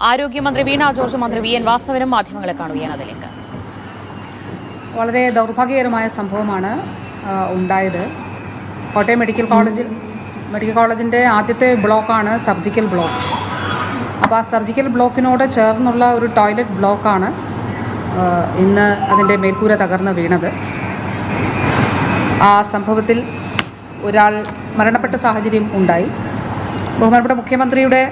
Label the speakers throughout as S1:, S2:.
S1: ആരോഗ്യമന്ത്രി വീണ ജോർജ്, മന്ത്രി V N വാസവനും മാധ്യമങ്ങളെ കാണുകയാണ്. അതിലേക്ക്
S2: വളരെ ദൗർഭാഗ്യകരമായ സംഭവമാണ് ഉണ്ടായത്. കോട്ടയം മെഡിക്കൽ കോളേജിൻ്റെ ആദ്യത്തെ ബ്ലോക്കാണ് സർജിക്കൽ ബ്ലോക്ക്. അപ്പോൾ ആ സർജിക്കൽ ബ്ലോക്കിനോട് ചേർന്നുള്ള ഒരു ടോയ്ലറ്റ് ബ്ലോക്കാണ് ഇന്ന് അതിൻ്റെ മേൽക്കൂര തകർന്ന് വീണത്. ആ സംഭവത്തിൽ ഒരാൾ മരണപ്പെട്ട സാഹചര്യം ഉണ്ടായി. ബഹുമാനപ്പെട്ട മുഖ്യമന്ത്രിയുടെ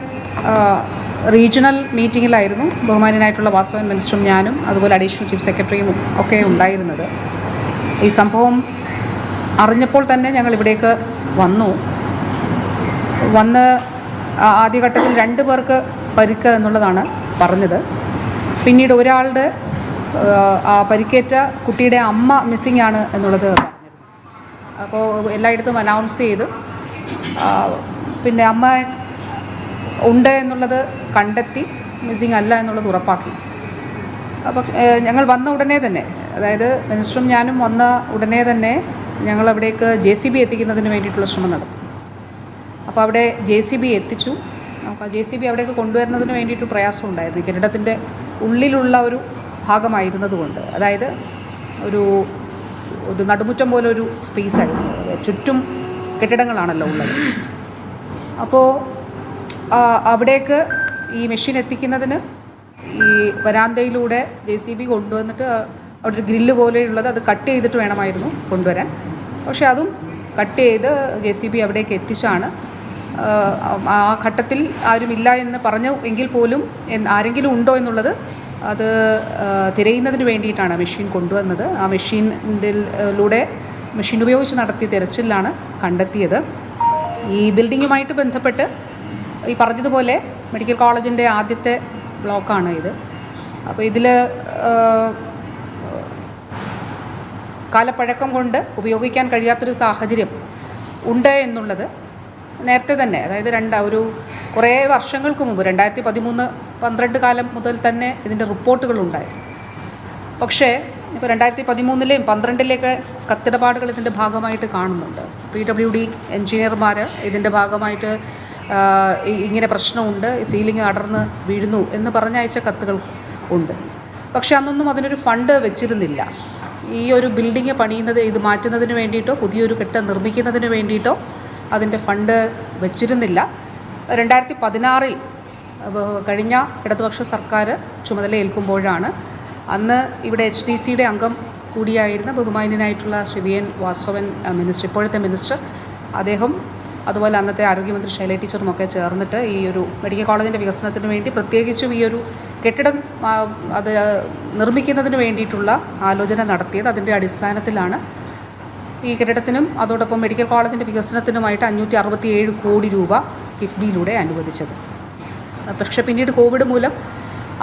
S2: റീജിയണൽ മീറ്റിങ്ങിലായിരുന്നു ബഹുമാന്യനായിട്ടുള്ള വാസവൻ മിനിസ്റ്ററും ഞാനും അതുപോലെ അഡീഷണൽ ചീഫ് സെക്രട്ടറിയും ഒക്കെ ഉണ്ടായിരുന്നത്. ഈ സംഭവം അറിഞ്ഞപ്പോൾ തന്നെ ഞങ്ങൾ ഇവിടേക്ക് വന്ന് ആദ്യഘട്ടത്തിൽ 2 പേർക്ക് പരിക്ക് എന്നുള്ളതാണ് പറഞ്ഞത്. പിന്നീട് ഒരാളുടെ പരിക്കേറ്റ കുട്ടിയുടെ അമ്മ മിസ്സിംഗ് ആണ് എന്നുള്ളത് പറഞ്ഞത്. അപ്പോൾ എല്ലായിടത്തും അനൗൺസ് ചെയ്ത് പിന്നെ അമ്മ ഉണ്ട് എന്നുള്ളത് കണ്ടെത്തി, മിസ്സിംഗ് അല്ല എന്നുള്ളത് ഉറപ്പാക്കി. അപ്പോൾ ഞങ്ങൾ വന്ന ഉടനെ തന്നെ, അതായത് മിനിസ്റ്ററും ഞാനും വന്ന ഉടനെ തന്നെ ഞങ്ങൾ അവിടേക്ക് JCB എത്തിക്കുന്നതിന് വേണ്ടിയിട്ടുള്ള ശ്രമം നടത്തി. അപ്പോൾ അവിടെ JCB എത്തിച്ചു. അപ്പോൾ JCB അവിടേക്ക് കൊണ്ടുവരുന്നതിന് വേണ്ടിയിട്ട് പ്രയാസം ഉണ്ടായിരുന്നു. ഈ കെട്ടിടത്തിൻ്റെ ഉള്ളിലുള്ള ഒരു ഭാഗമായിരുന്നതുകൊണ്ട്, അതായത് ഒരു നടുമുറ്റം പോലെ ഒരു സ്പേസ് ആയിരുന്നു. ചുറ്റും കെട്ടിടങ്ങളാണല്ലോ ഉള്ളത്. അപ്പോൾ അവിടേക്ക് ഈ മെഷീൻ എത്തിക്കുന്നതിന് ഈ വരാന്തയിലൂടെ JCB കൊണ്ടുവന്നിട്ട് അവിടെ ഒരു ഗ്രില്ല് പോലെയുള്ളത് അത് കട്ട് ചെയ്തിട്ട് വേണമായിരുന്നു കൊണ്ടുവരാൻ. പക്ഷേ അതും കട്ട് ചെയ്ത് JCB അവിടേക്ക് എത്തിച്ചാണ്. ആ ഘട്ടത്തിൽ ആരുമില്ല എന്ന് പറഞ്ഞു എങ്കിൽ പോലും ആരെങ്കിലും ഉണ്ടോ എന്നുള്ളത് അത് തിരയുന്നതിന് വേണ്ടിയിട്ടാണ് മെഷീൻ കൊണ്ടുവന്നത്. ആ മെഷീൻ ഉപയോഗിച്ച് നടത്തിയ തിരച്ചിലാണ് കണ്ടെത്തിയത്. ഈ ബിൽഡിങ്ങുമായിട്ട് ബന്ധപ്പെട്ട് ഈ പറഞ്ഞതുപോലെ മെഡിക്കൽ കോളേജിൻ്റെ ആദ്യത്തെ ബ്ലോക്കാണ് ഇത്. അപ്പോൾ ഇതിൽ കാലപ്പഴക്കം കൊണ്ട് ഉപയോഗിക്കാൻ കഴിയാത്തൊരു സാഹചര്യം ഉണ്ട് എന്നുള്ളത് നേരത്തെ തന്നെ, അതായത് കുറേ വർഷങ്ങൾക്ക് മുമ്പ് 2013-12 കാലം മുതൽ തന്നെ ഇതിൻ്റെ റിപ്പോർട്ടുകളുണ്ടായി. പക്ഷേ ഇപ്പോൾ 2013-ലെയും 2012-ലെയൊക്കെ കത്തിടപാടുകൾ ഇതിൻ്റെ ഭാഗമായിട്ട് കാണുന്നുണ്ട്. PWD എൻജിനീയർമാർ ഇതിൻ്റെ ഭാഗമായിട്ട് ഇങ്ങനെ പ്രശ്നമുണ്ട്, സീലിംഗ് അടർന്ന് വീഴുന്നു എന്ന് പറഞ്ഞയച്ച കത്തുകൾ ഉണ്ട്. പക്ഷേ അന്നൊന്നും അതിനൊരു ഫണ്ട് വെച്ചിരുന്നില്ല. ഈ ഒരു ബിൽഡിങ് ഇത് മാറ്റുന്നതിന് വേണ്ടിയിട്ടോ പുതിയൊരു കെട്ടിടം നിർമ്മിക്കുന്നതിന് വേണ്ടിയിട്ടോ അതിൻ്റെ ഫണ്ട് വെച്ചിരുന്നില്ല. 2016-ൽ കഴിഞ്ഞ ഇടതുപക്ഷ സർക്കാർ ചുമതലയേൽക്കുമ്പോഴാണ് അന്ന് ഇവിടെ HDCയുടെ അംഗം കൂടിയായിരുന്ന ബഹുമാന്യനായിട്ടുള്ള ശ്രീ വി എൻ വാസവൻ മിനിസ്റ്റർ, ഇപ്പോഴത്തെ മിനിസ്റ്റർ, അദ്ദേഹം അതുപോലെ അന്നത്തെ ആരോഗ്യമന്ത്രി ശൈല ടീച്ചറുമൊക്കെ ചേർന്നിട്ട് ഈ ഒരു മെഡിക്കൽ കോളേജിൻ്റെ വികസനത്തിന് വേണ്ടി പ്രത്യേകിച്ചും ഈ ഒരു കെട്ടിടം അത് നിർമ്മിക്കുന്നതിന് വേണ്ടിയിട്ടുള്ള ആലോചന നടത്തിയത്. അതിൻ്റെ അടിസ്ഥാനത്തിലാണ് ഈ കെട്ടിടത്തിനും അതോടൊപ്പം മെഡിക്കൽ കോളേജിൻ്റെ വികസനത്തിനുമായിട്ട് 567 കോടി രൂപ കിഫ്ബിയിലൂടെ അനുവദിച്ചത്. പക്ഷേ പിന്നീട് കോവിഡ് മൂലം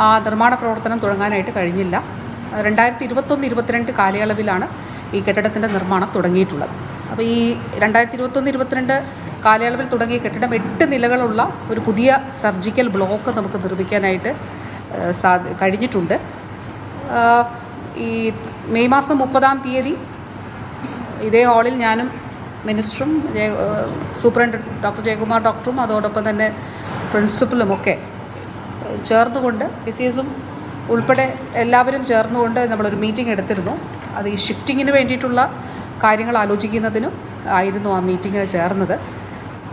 S2: ആ നിർമ്മാണ പ്രവർത്തനം തുടങ്ങാനായിട്ട് കഴിഞ്ഞില്ല. 2021-22 കാലയളവിലാണ് ഈ കെട്ടിടത്തിൻ്റെ നിർമ്മാണം തുടങ്ങിയിട്ടുള്ളത്. അപ്പോൾ ഈ 2021-22 കാലയളവിൽ തുടങ്ങിയ കെട്ടിടം 8 നിലകളുള്ള ഒരു പുതിയ സർജിക്കൽ ബ്ലോക്ക് നമുക്ക് നിർമ്മിക്കാനായിട്ട് കഴിഞ്ഞിട്ടുണ്ട്. ഈ മെയ് മാസം 30-ാം തീയതി ഇതേ ഹാളിൽ ഞാനും മിനിസ്റ്ററും സൂപ്രണ്ട് ഡോക്ടർ ജയകുമാർ ഡോക്ടറും അതോടൊപ്പം തന്നെ പ്രിൻസിപ്പലുമൊക്കെ ചേർന്നുകൊണ്ട് PCSും ഉൾപ്പെടെ എല്ലാവരും ചേർന്നുകൊണ്ട് നമ്മളൊരു മീറ്റിംഗ് എടുത്തിരുന്നു. അത് ഈ ഷിഫ്റ്റിങ്ങിന് വേണ്ടിയിട്ടുള്ള കാര്യങ്ങൾ ആലോചിക്കുന്നതിനും ആയിരുന്നു ആ മീറ്റിംഗ് ചേർന്നത്.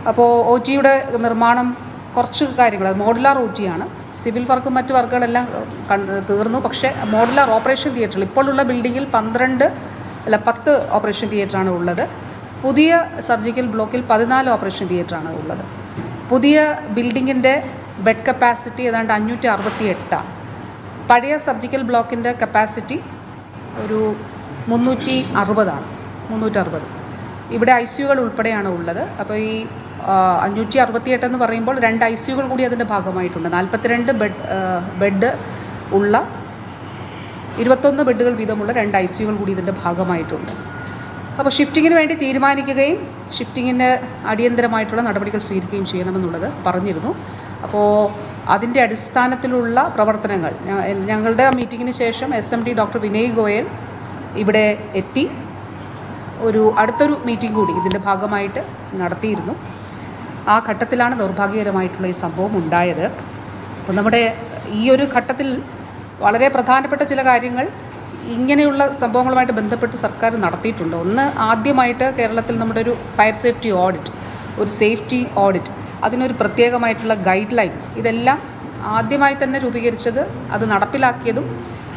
S2: അപ്പോൾ OTയുടെ നിർമ്മാണം കുറച്ച് കാര്യങ്ങൾ, മോഡുലാർ OTയാണ്. സിവിൽ വർക്കും മറ്റ് വർക്കുകളെല്ലാം തീർന്നു. പക്ഷേ മോഡുലാർ ഓപ്പറേഷൻ തിയേറ്ററിൽ ഇപ്പോഴുള്ള ബിൽഡിങ്ങിൽ 10 ഓപ്പറേഷൻ തിയേറ്ററാണ് ഉള്ളത്. പുതിയ സർജിക്കൽ ബ്ലോക്കിൽ 14 ഓപ്പറേഷൻ തിയേറ്ററാണ് ഉള്ളത്. പുതിയ ബിൽഡിങ്ങിൻ്റെ ബെഡ് കപ്പാസിറ്റി ഏതാണ്ട് 568. പഴയ സർജിക്കൽ ബ്ലോക്കിൻ്റെ കപ്പാസിറ്റി ഒരു 360. ഇവിടെ ICUകൾ ഉൾപ്പെടെയാണ് ഉള്ളത്. അപ്പോൾ ഈ 568 എന്ന് പറയുമ്പോൾ 2 ICUകൾ കൂടി അതിൻ്റെ ഭാഗമായിട്ടുണ്ട്. 42 ബെഡ് ഉള്ള 21 ബെഡുകൾ വീതമുള്ള 2 ICUകൾ കൂടി ഇതിൻ്റെ ഭാഗമായിട്ടുണ്ട്. അപ്പോൾ ഷിഫ്റ്റിങ്ങിന് വേണ്ടി തീരുമാനിക്കുകയും ഷിഫ്റ്റിങ്ങിന് അടിയന്തരമായിട്ടുള്ള നടപടികൾ സ്വീകരിക്കുകയും ചെയ്യണമെന്നുള്ളത് പറഞ്ഞിരുന്നു. അപ്പോൾ അതിൻ്റെ അടിസ്ഥാനത്തിലുള്ള പ്രവർത്തനങ്ങൾ ഞങ്ങളുടെ മീറ്റിങ്ങിന് ശേഷം SMD ഡോക്ടർ വിനയ് ഗോയൽ ഇവിടെ എത്തി അടുത്തൊരു മീറ്റിംഗ് കൂടി ഇതിൻ്റെ ഭാഗമായിട്ട് നടത്തിയിരുന്നു. ആ ഘട്ടത്തിലാണ് ദൗർഭാഗ്യകരമായിട്ടുള്ള ഈ സംഭവം ഉണ്ടായത്. അപ്പോൾ നമ്മുടെ ഈ ഒരു ഘട്ടത്തിൽ വളരെ പ്രധാനപ്പെട്ട ചില കാര്യങ്ങൾ ഇങ്ങനെയുള്ള സംഭവങ്ങളുമായിട്ട് ബന്ധപ്പെട്ട് സർക്കാർ നടത്തിയിട്ടുണ്ട്. ഒന്ന്, ആദ്യമായിട്ട് കേരളത്തിൽ നമ്മുടെ ഒരു ഫയർ സേഫ്റ്റി ഓഡിറ്റ്, ഒരു സേഫ്റ്റി ഓഡിറ്റ്, അതിനൊരു പ്രത്യേകമായിട്ടുള്ള ഗൈഡ് ലൈൻ, ഇതെല്ലാം ആദ്യമായി തന്നെ രൂപീകരിച്ചത്, അത് നടപ്പിലാക്കിയതും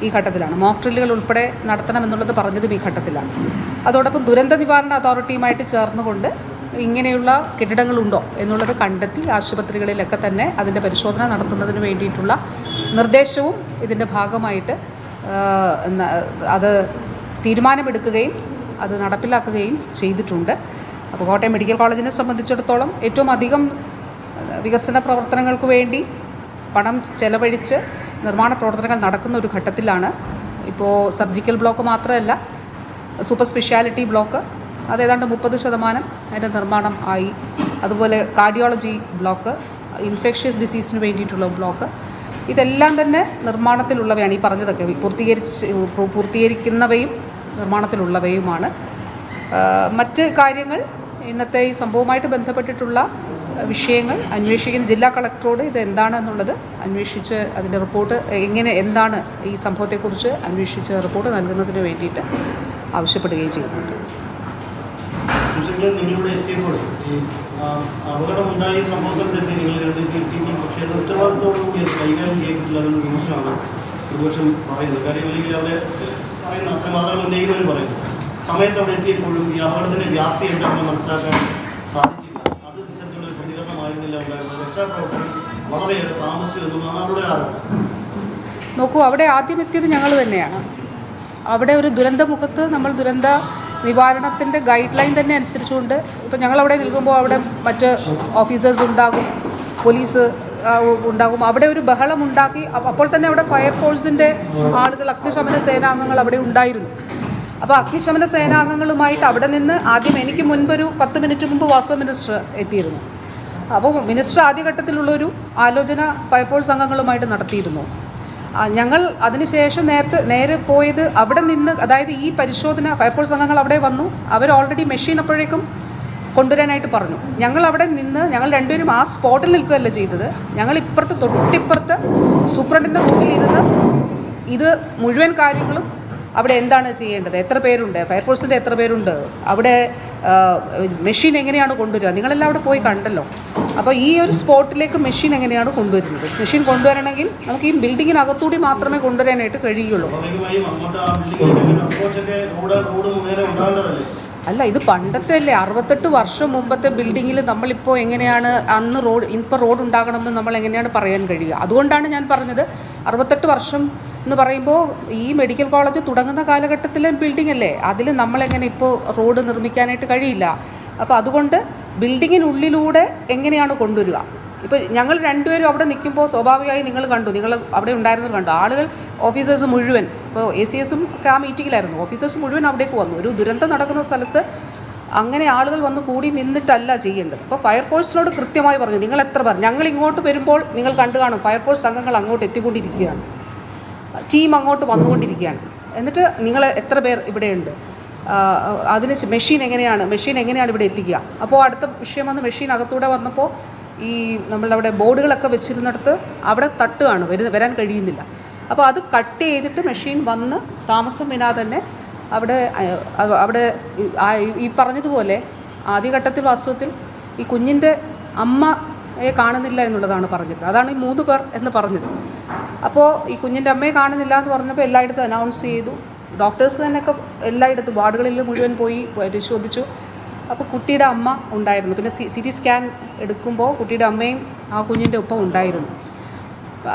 S2: ഈ ഘട്ടത്തിലാണ്. മോക്ക് ഡ്രില്ലുകൾ ഉൾപ്പെടെ നടത്തണമെന്നുള്ളത് പറഞ്ഞതും ഈ ഘട്ടത്തിലാണ്. അതോടൊപ്പം ദുരന്ത നിവാരണ അതോറിറ്റിയുമായിട്ട് ചേർന്നുകൊണ്ട് ഇങ്ങനെയുള്ള കെട്ടിടങ്ങളുണ്ടോ എന്നുള്ളത് കണ്ടെത്തി ആശുപത്രികളിലൊക്കെ തന്നെ അതിൻ്റെ പരിശോധന നടത്തുന്നതിന് വേണ്ടിയിട്ടുള്ള നിർദ്ദേശവും ഇതിൻ്റെ ഭാഗമായിട്ട് അത് തീരുമാനമെടുക്കുകയും അത് നടപ്പിലാക്കുകയും ചെയ്തിട്ടുണ്ട്. അപ്പോൾ കോട്ടയം മെഡിക്കൽ കോളേജിനെ സംബന്ധിച്ചിടത്തോളം ഏറ്റവും അധികം വികസന പ്രവർത്തനങ്ങൾക്ക് വേണ്ടി പണം ചെലവഴിച്ച് നിർമ്മാണ പ്രവർത്തനങ്ങൾ നടക്കുന്ന ഒരു ഘട്ടത്തിലാണ്. ഇപ്പോൾ സർജിക്കൽ ബ്ലോക്ക് മാത്രമല്ല, സൂപ്പർ സ്പെഷ്യാലിറ്റി ബ്ലോക്ക് അത് ഏതാണ്ട് 30% അതിൻ്റെ നിർമ്മാണം ആയി. അതുപോലെ കാർഡിയോളജി ബ്ലോക്ക്, ഇൻഫെക്ഷ്യസ് ഡിസീസിന് വേണ്ടിയിട്ടുള്ള ബ്ലോക്ക്, ഇതെല്ലാം തന്നെ നിർമ്മാണത്തിലുള്ളവയാണ്. ഈ പറഞ്ഞതൊക്കെ പൂർത്തീകരിക്കുന്നവയും നിർമ്മാണത്തിലുള്ളവയുമാണ്. മറ്റ് കാര്യങ്ങൾ, ഇന്നത്തെ ഈ സംഭവവുമായിട്ട് ബന്ധപ്പെട്ടിട്ടുള്ള വിഷയങ്ങൾ അന്വേഷിക്കുന്ന ജില്ലാ കളക്ടറോട് ഇത് എന്താണെന്നുള്ളത് അന്വേഷിച്ച് അതിൻ്റെ റിപ്പോർട്ട് എന്താണ് ഈ സംഭവത്തെക്കുറിച്ച് അന്വേഷിച്ച് റിപ്പോർട്ട് നൽകുന്നതിന് വേണ്ടിയിട്ട് ആവശ്യപ്പെടുകയും ചെയ്യുന്നുണ്ട്.
S3: നിങ്ങളിവിടെ എത്തിയപ്പോൾ ഈ അപകടമുണ്ടായ സംഭവത്തിലെത്തി നിങ്ങൾ എത്തിയെങ്കിൽ പക്ഷേ അത് ഉത്തരവാദിത്തോടുകൂടി അത് കൈകാര്യം ചെയ്തിട്ടില്ല എന്നൊരു വിമർശനമാണ് പ്രതിപക്ഷം പറയുന്നത്. കാര്യം അല്ലെങ്കിൽ അവിടെ പറയുന്ന അത്രമാത്രം ഉന്നയിക്കുന്നവർ പറയുന്നു. സമയത്ത് അവിടെ എത്തിയപ്പോഴും ഈ അപകടത്തിൻ്റെ വ്യാപ്തി എന്താണെന്ന് മനസ്സിലാക്കാൻ സാധിച്ചില്ല. അത് ഇത്തരത്തിലുള്ള പ്രതികരണമായിരുന്നില്ല ഉണ്ടായിരുന്നത്. രക്ഷാപ്രവർത്തനം വളരെയേറെ താമസിച്ചു എന്നതാണ് അവരുടെ ആരോപണം.
S2: നോക്കൂ, അവിടെ ആദ്യം എത്തിയത് ഞങ്ങൾ തന്നെയാണ്. അവിടെ ഒരു ദുരന്തമുഖത്ത് നമ്മൾ ദുരന്ത നിവാരണത്തിൻ്റെ ഗൈഡ് ലൈൻ തന്നെ അനുസരിച്ചുകൊണ്ട് ഇപ്പോൾ ഞങ്ങളവിടെ നിൽക്കുമ്പോൾ അവിടെ മറ്റ് ഓഫീസേഴ്സ് ഉണ്ടാകും, പോലീസ് ഉണ്ടാകും. അവിടെ ഒരു ബഹളം ഉണ്ടാക്കി. അപ്പോൾ തന്നെ അവിടെ ഫയർഫോഴ്സിൻ്റെ ആളുകൾ, അഗ്നിശമന സേനാംഗങ്ങൾ അവിടെ ഉണ്ടായിരുന്നു. അപ്പോൾ അഗ്നിശമന സേനാംഗങ്ങളുമായിട്ട് അവിടെ നിന്ന് ആദ്യം എനിക്ക് മുൻപൊരു 10 മിനിറ്റ് മുമ്പ് വാസവ മിനിസ്റ്റർ എത്തിയിരുന്നു. അപ്പോൾ മിനിസ്റ്റർ ആദ്യഘട്ടത്തിലുള്ളൊരു ആലോചന ഫയർഫോഴ്സ് അംഗങ്ങളുമായിട്ട് നടത്തിയിരുന്നു. ഞങ്ങൾ അതിനുശേഷം നേരെ പോയത് അവിടെ നിന്ന്, അതായത് ഈ പരിശോധന ഫയർഫോഴ്സ് അംഗങ്ങൾ അവിടെ വന്നു. അവർ ഓൾറെഡി മെഷീൻ അപ്പോഴേക്കും കൊണ്ടുവരാനായിട്ട് പറഞ്ഞു. ഞങ്ങൾ അവിടെ നിന്ന് ഞങ്ങൾ രണ്ടുപേരും ആ സ്പോട്ടിൽ നിൽക്കുകയല്ല ചെയ്തത്. ഞങ്ങൾ തൊട്ടിപ്പുറത്ത് സൂപ്രണ്ടിൻ്റെ മുന്നിലിരുന്ന് ഇത് മുഴുവൻ കാര്യങ്ങളും അവിടെ എന്താണ് ചെയ്യേണ്ടത്, എത്ര പേരുണ്ട്, ഫയർഫോഴ്സിൻ്റെ എത്ര പേരുണ്ട്, അവിടെ മെഷീൻ എങ്ങനെയാണ് കൊണ്ടുവരിക, നിങ്ങളെല്ലാം അവിടെ പോയി കണ്ടല്ലോ. അപ്പോൾ ഈ ഒരു സ്പോട്ടിലേക്ക് മെഷീൻ എങ്ങനെയാണ് കൊണ്ടുവരുന്നത്, മെഷീൻ കൊണ്ടുവരണമെങ്കിൽ നമുക്ക് ഈ ബിൽഡിങ്ങിനകത്തൂടി മാത്രമേ കൊണ്ടുവരാനായിട്ട് കഴിയുള്ളൂ. അല്ല, ഇത് പണ്ടത്തെ അല്ലേ, 68 വർഷം മുമ്പത്തെ ബിൽഡിങ്ങിൽ നമ്മളിപ്പോൾ എങ്ങനെയാണ് അന്ന് ഇപ്പോൾ റോഡ് ഉണ്ടാകണമെന്ന് നമ്മൾ എങ്ങനെയാണ് പറയാൻ കഴിയുക? അതുകൊണ്ടാണ് ഞാൻ പറഞ്ഞത് 68 വർഷം എന്ന് പറയുമ്പോൾ ഈ മെഡിക്കൽ കോളേജ് തുടങ്ങുന്ന കാലഘട്ടത്തിലെ ബിൽഡിംഗ് അല്ലേ, അതിൽ നമ്മളെങ്ങനെ ഇപ്പോൾ റോഡ് നിർമ്മിക്കാനായിട്ട് കഴിയില്ല. അപ്പോൾ അതുകൊണ്ട് ബിൽഡിങ്ങിനുള്ളിലൂടെ എങ്ങനെയാണ് കൊണ്ടുവരിക? ഇപ്പോൾ ഞങ്ങൾ രണ്ടുപേരും അവിടെ നിൽക്കുമ്പോൾ സ്വാഭാവികമായി നിങ്ങൾ അവിടെ ഉണ്ടായിരുന്നത് കണ്ടു. ആളുകൾ, ഓഫീസേഴ്സ് മുഴുവൻ, ഇപ്പോൾ ACSഉം ഒക്കെ ആ മീറ്റിങ്ങിലായിരുന്നു, ഓഫീസേഴ്സ് മുഴുവൻ അവിടേക്ക് വന്നു. ഒരു ദുരന്തം നടക്കുന്ന സ്ഥലത്ത് അങ്ങനെ ആളുകൾ വന്ന് കൂടി നിന്നിട്ടല്ല ചെയ്യേണ്ടത്. അപ്പോൾ ഫയർഫോഴ്സിനോട് കൃത്യമായി പറഞ്ഞു, നിങ്ങൾ എത്ര പേർ, ഞങ്ങൾ ഇങ്ങോട്ട് വരുമ്പോൾ നിങ്ങൾ കണ്ടു കാണും, ഫയർഫോഴ്സ് അംഗങ്ങൾ അങ്ങോട്ട് എത്തിക്കൊണ്ടിരിക്കുകയാണ്, ടീം അങ്ങോട്ട് വന്നുകൊണ്ടിരിക്കുകയാണ്. എന്നിട്ട് നിങ്ങൾ എത്ര പേർ ഇവിടെയുണ്ട്, അതിന് മെഷീൻ എങ്ങനെയാണ് ഇവിടെ എത്തിക്കുക? അപ്പോൾ അടുത്ത വിഷയം വന്ന് മെഷീൻ അകത്തൂടെ വന്നപ്പോൾ ഈ നമ്മളവിടെ ബോർഡുകളൊക്കെ വെച്ചിരുന്നിടത്ത് അവിടെ തട്ടുകയാണ്, വരാൻ കഴിയുന്നില്ല. അപ്പോൾ അത് കട്ട് ചെയ്തിട്ട് മെഷീൻ വന്ന് താമസം വിനാ തന്നെ അവിടെ ഈ പറഞ്ഞതുപോലെ ആദ്യഘട്ടത്തിൽ വാസ്തവത്തിൽ ഈ കുഞ്ഞിൻ്റെ അമ്മയെ കാണുന്നില്ല എന്നുള്ളതാണ് പറഞ്ഞത്. അതാണ് ഈ 3 പേർ എന്ന് പറഞ്ഞത്. അപ്പോൾ ഈ കുഞ്ഞിൻ്റെ അമ്മയെ കാണുന്നില്ല എന്ന് പറഞ്ഞപ്പോൾ എല്ലായിടത്തും അനൗൺസ് ചെയ്തു. ഡോക്ടേഴ്സ് തന്നെയൊക്കെ എല്ലായിടത്തും വാർഡുകളിൽ മുഴുവൻ പോയി പരിശോധിച്ചു. അപ്പോൾ കുട്ടിയുടെ അമ്മ ഉണ്ടായിരുന്നു. പിന്നെ CT സ്കാൻ എടുക്കുമ്പോൾ കുട്ടിയുടെ അമ്മയും ആ കുഞ്ഞിൻ്റെ ഒപ്പം ഉണ്ടായിരുന്നു.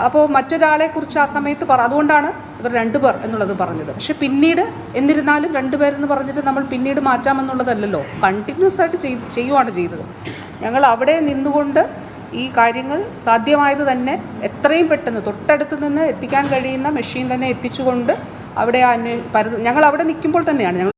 S2: അപ്പോൾ മറ്റൊരാളെക്കുറിച്ച് ആ സമയത്ത് അതുകൊണ്ടാണ് ഇവർ 2 പേർ എന്നുള്ളത് പറഞ്ഞത്. പക്ഷെ പിന്നീട് എന്നിരുന്നാലും 2 പേരെന്ന് പറഞ്ഞിട്ട് നമ്മൾ പിന്നീട് മാറ്റാമെന്നുള്ളതല്ലല്ലോ, കണ്ടിന്യൂസ് ആയിട്ട് ചെയ്യുവാണ് ചെയ്തത്. ഞങ്ങൾ അവിടെ നിന്നുകൊണ്ട് ഈ കാര്യങ്ങൾ സാധ്യമായത് തന്നെ എത്രയും പെട്ടെന്ന് തൊട്ടടുത്ത് നിന്ന് എത്തിക്കാൻ കഴിയുന്ന മെഷീൻ തന്നെ എത്തിച്ചുകൊണ്ട് അവിടെ ഞങ്ങൾ അവിടെ നിൽക്കുമ്പോൾ തന്നെയാണ് ഞങ്ങൾ